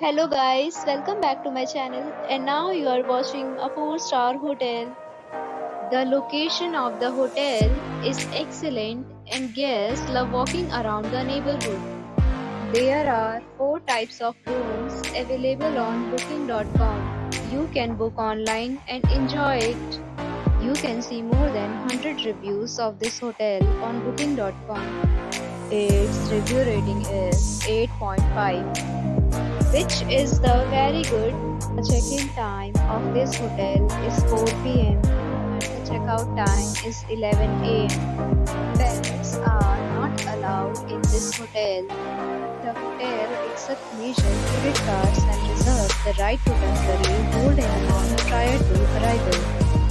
Hello guys, welcome back to my channel and now you are watching a 4-star hotel. The location of the hotel is excellent and guests love walking around the neighborhood. There are 4 types of rooms available on booking.com. You can book online and enjoy it. You can see more than 100 reviews of this hotel on booking.com. Its review rating is 8.5, which is the very good. The check-in time of this hotel is 4 p.m. and the checkout time is 11 a.m. Pets are not allowed in this hotel. The hotel accepts major credit cards and reserves the right to temporarily hold an amount prior to arrival.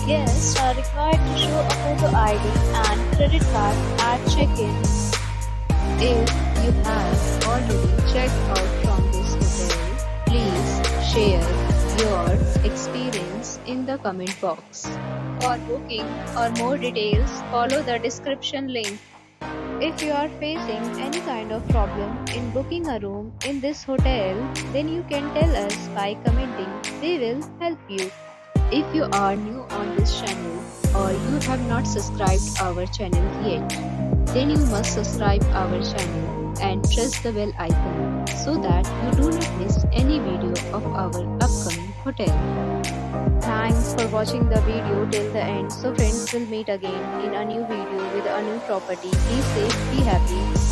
Guests are required to show a photo ID and credit card at check-in. If you have already checked out from this hotel, please share your experience in the comment box. For booking or more details, follow the description link. If you are facing any kind of problem in booking a room in this hotel, then you can tell us by commenting. We will help you. If you are new on this channel or you have not subscribed our channel yet, then you must subscribe our channel and press the bell icon so that you do not miss any video of our upcoming hotel. Thanks for watching the video till the end. So friends, will meet again in a new video with a new property. Be safe, be happy.